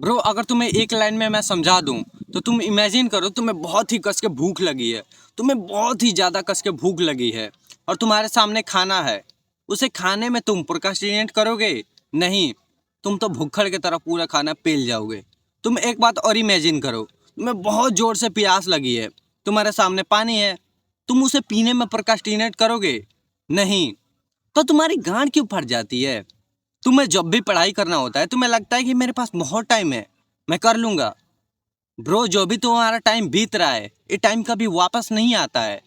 Bro अगर तुम्हें एक लाइन में मैं समझा दूं तो तुम इमेजिन करो तुम्हें बहुत ही कस के भूख लगी है। तुम्हें बहुत ही ज़्यादा कस के भूख लगी है और तुम्हारे सामने खाना है। उसे खाने में तुम प्रोक्रास्टिनेट करोगे? नहीं, तुम तो भुक्खड़ की तरह पूरा खाना पेल जाओगे। तुम एक बात और इमेजिन करो, तुम्हें बहुत ज़ोर से प्यास लगी है, तुम्हारे सामने पानी है, तुम उसे पीने में प्रोक्रास्टिनेट करोगे? नहीं। तो तुम्हारी गांड क्यों फट जाती है? तुम्हें जब भी पढ़ाई करना होता है तुम्हें लगता है कि मेरे पास बहुत टाइम है, मैं कर लूंगा। ब्रो जो भी तुम्हारा टाइम बीत रहा है ये टाइम कभी वापस नहीं आता है।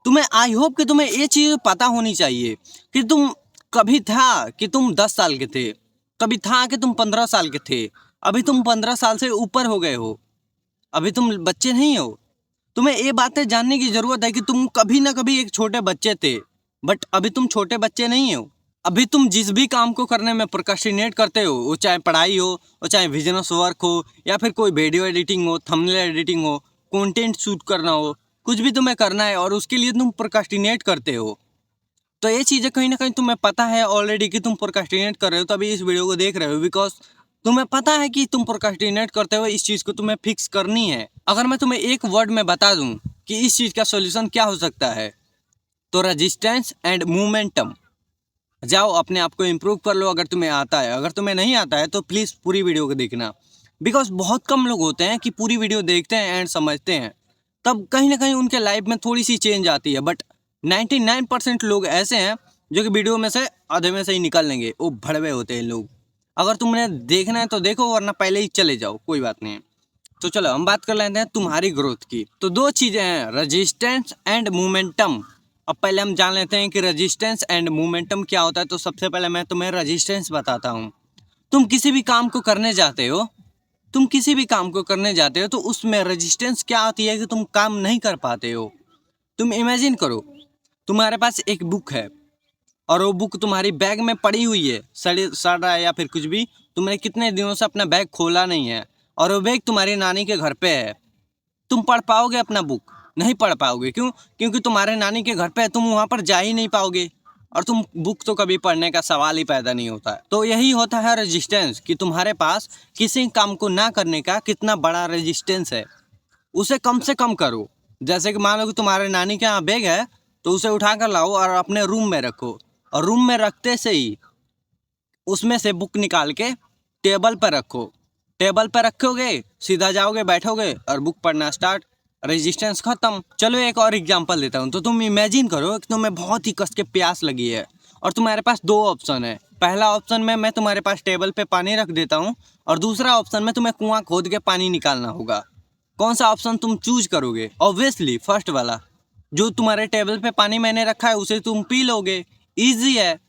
तुम्हें आई होप कि तुम्हें ये चीज़ पता होनी चाहिए कि तुम कभी था कि तुम 10 साल के थे, कभी था कि तुम 15 साल के थे, अभी तुम 15 साल से ऊपर हो गए हो, अभी तुम बच्चे नहीं हो। तुम्हें ये बातें जानने की जरूरत है कि तुम कभी ना कभी एक छोटे बच्चे थे, बट अभी तुम छोटे बच्चे नहीं हो। अभी तुम जिस भी काम को करने में प्रोक्रास्टिनेट करते हो, वो चाहे पढ़ाई हो, वो चाहे बिजनेस वर्क हो, या फिर कोई वीडियो एडिटिंग हो, थंबनेल एडिटिंग हो, कंटेंट शूट करना हो, कुछ भी तुम्हें करना है और उसके लिए तुम प्रोक्रास्टिनेट करते हो। तो ये चीज़ें कहीं ना कहीं तुम्हें पता है ऑलरेडी कि तुम प्रोक्रास्टिनेट कर रहे हो, तभी इस वीडियो को देख रहे हो, बिकॉज तुम्हें पता है कि तुम प्रोक्रास्टिनेट करते हो, इस चीज़ को तुम्हें फिक्स करनी है। अगर मैं तुम्हें एक वर्ड में बता दूं कि इस चीज़ का सॉल्यूशन क्या हो सकता है, तो रेजिस्टेंस एंड मोमेंटम। जाओ अपने आप को इम्प्रूव कर लो अगर तुम्हें आता है। अगर तुम्हें नहीं आता है तो प्लीज़ पूरी वीडियो को देखना, बिकॉज बहुत कम लोग होते हैं कि पूरी वीडियो देखते हैं एंड समझते हैं, तब कहीं ना कहीं उनके लाइफ में थोड़ी सी चेंज आती है। बट 99% लोग ऐसे हैं जो कि वीडियो में से आधे में से ही निकल लेंगे, वो भड़वे होते हैं लोग। अगर तुमने देखना है तो देखो, वरना पहले ही चले जाओ, कोई बात नहीं है। तो चलो हम बात कर लेते हैं तुम्हारी ग्रोथ की। तो दो चीज़ें हैं, रेजिस्टेंस एंड मोमेंटम। अब पहले हम जान लेते हैं कि रेजिस्टेंस एंड मोमेंटम क्या होता है। तो सबसे पहले मैं तुम्हें रेजिस्टेंस बताता हूँ। तुम किसी भी काम को करने जाते हो, तुम किसी भी काम को करने जाते हो तो उसमें रेजिस्टेंस क्या होती है कि तुम काम नहीं कर पाते हो। तुम इमेजिन करो, तुम्हारे पास एक बुक है और वो बुक तुम्हारी बैग में पड़ी हुई है, सड़ रहा है या फिर कुछ भी, तुमने कितने दिनों से अपना बैग खोला नहीं है और वो बैग तुम्हारी नानी के घर पे है। तुम पढ़ पाओगे अपना बुक? नहीं पढ़ पाओगे। क्यों? क्योंकि तुम्हारे नानी के घर पे है, तुम वहाँ पर जा ही नहीं पाओगे और तुम बुक तो कभी पढ़ने का सवाल ही पैदा नहीं होता है। तो यही होता है रेजिस्टेंस, कि तुम्हारे पास किसी काम को ना करने का कितना बड़ा रेजिस्टेंस है, उसे कम से कम करो। जैसे कि मान लो कि तुम्हारे नानी के यहाँ बैग है, तो उसे उठा कर लाओ और अपने रूम में रखो, और रूम में रखते से ही उसमें से बुक निकाल के टेबल पर रखो। टेबल पर रखोगे, सीधा जाओगे, बैठोगे और बुक पढ़ना स्टार्ट, रेजिस्टेंस खत्म। चलो एक और एग्जांपल देता हूँ। तो तुम इमेजिन करो कि तुम्हें बहुत ही कस के प्यास लगी है और तुम्हारे पास दो ऑप्शन है। पहला ऑप्शन में मैं तुम्हारे पास टेबल पे पानी रख देता हूँ और दूसरा ऑप्शन में तुम्हें कुआं खोद के पानी निकालना होगा। कौन सा ऑप्शन तुम चूज करोगे? ऑब्वियसली फर्स्ट वाला। जो तुम्हारे टेबल पे पानी मैंने रखा है उसे तुम पी लोगे, ईजी है।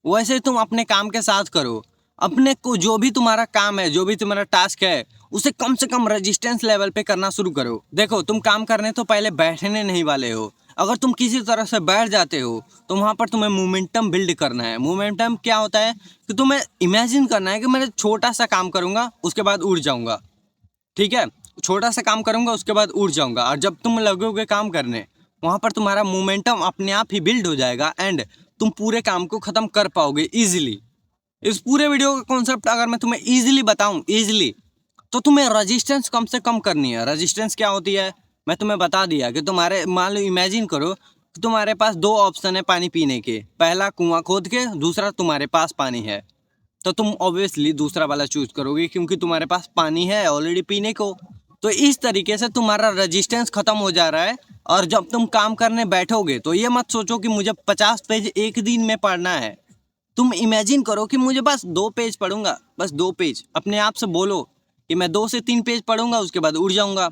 वैसे तुम अपने काम के साथ करो। अपने को जो भी तुम्हारा काम है, जो भी तुम्हारा टास्क है, उसे कम से कम रेजिस्टेंस लेवल पे करना शुरू करो। देखो तुम काम करने तो पहले बैठने नहीं वाले हो। अगर तुम किसी तरह से बैठ जाते हो तो वहाँ पर तुम्हें मोमेंटम बिल्ड करना है। मोमेंटम क्या होता है कि तुम्हें इमेजिन करना है कि मैं छोटा सा काम करूँगा उसके बाद उड़ जाऊँगा। ठीक है, छोटा सा काम करूँगा उसके बाद उड़ जाऊँगा, और जब तुम लगोगे काम करने, वहाँ पर तुम्हारा मोमेंटम अपने आप ही बिल्ड हो जाएगा एंड तुम पूरे काम को ख़त्म कर पाओगे ईजिली। इस पूरे वीडियो का कॉन्सेप्ट अगर मैं तुम्हें ईजिली बताऊं, ईजिली, तो तुम्हें रेजिस्टेंस कम से कम करनी है। रेजिस्टेंस क्या होती है मैं तुम्हें बता दिया कि तुम्हारे, मान लो इमेजिन करो कि तुम्हारे पास दो ऑप्शन है पानी पीने के। पहला कुआं खोद के, दूसरा तुम्हारे पास पानी है। तो तुम ऑब्वियसली दूसरा वाला चूज करोगे क्योंकि तुम्हारे पास पानी है ऑलरेडी पीने को। तो इस तरीके से तुम्हारा रेजिस्टेंस खत्म हो जा रहा है। और जब तुम काम करने बैठोगे तो ये मत सोचो कि मुझे 50 पेज एक दिन में पढ़ना है। तुम इमेजिन करो कि मुझे बस 2 पेज पढ़ूंगा, बस 2 पेज। अपने आप से बोलो कि मैं 2 से 3 पेज पढ़ूंगा उसके बाद उड़ जाऊंगा।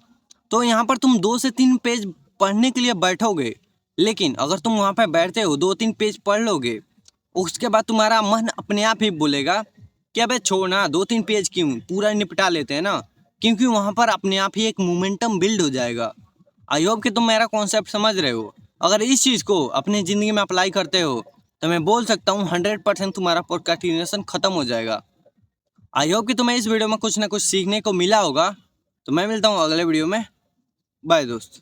तो यहाँ पर तुम 2 से 3 पेज पढ़ने के लिए बैठोगे, लेकिन अगर तुम वहाँ पर बैठते हो 2-3 पेज पढ़ लोगे, उसके बाद तुम्हारा मन अपने आप ही बोलेगा कि अबे छोड़ ना, 2-3 पेज क्यों, पूरा निपटा लेते हैं ना। क्योंकि वहाँ पर अपने आप ही एक मोमेंटम बिल्ड हो जाएगा। आई होप कि तुम मेरा कॉन्सेप्ट समझ रहे हो। अगर इस चीज़ को अपनी ज़िंदगी में अप्लाई करते हो तो मैं बोल सकता हूँ 100% तुम्हारा प्रोक्रास्टिनेशन खत्म हो जाएगा। आई होप कि तुम्हें इस वीडियो में कुछ ना कुछ सीखने को मिला होगा। तो मैं मिलता हूँ अगले वीडियो में। बाय दोस्त।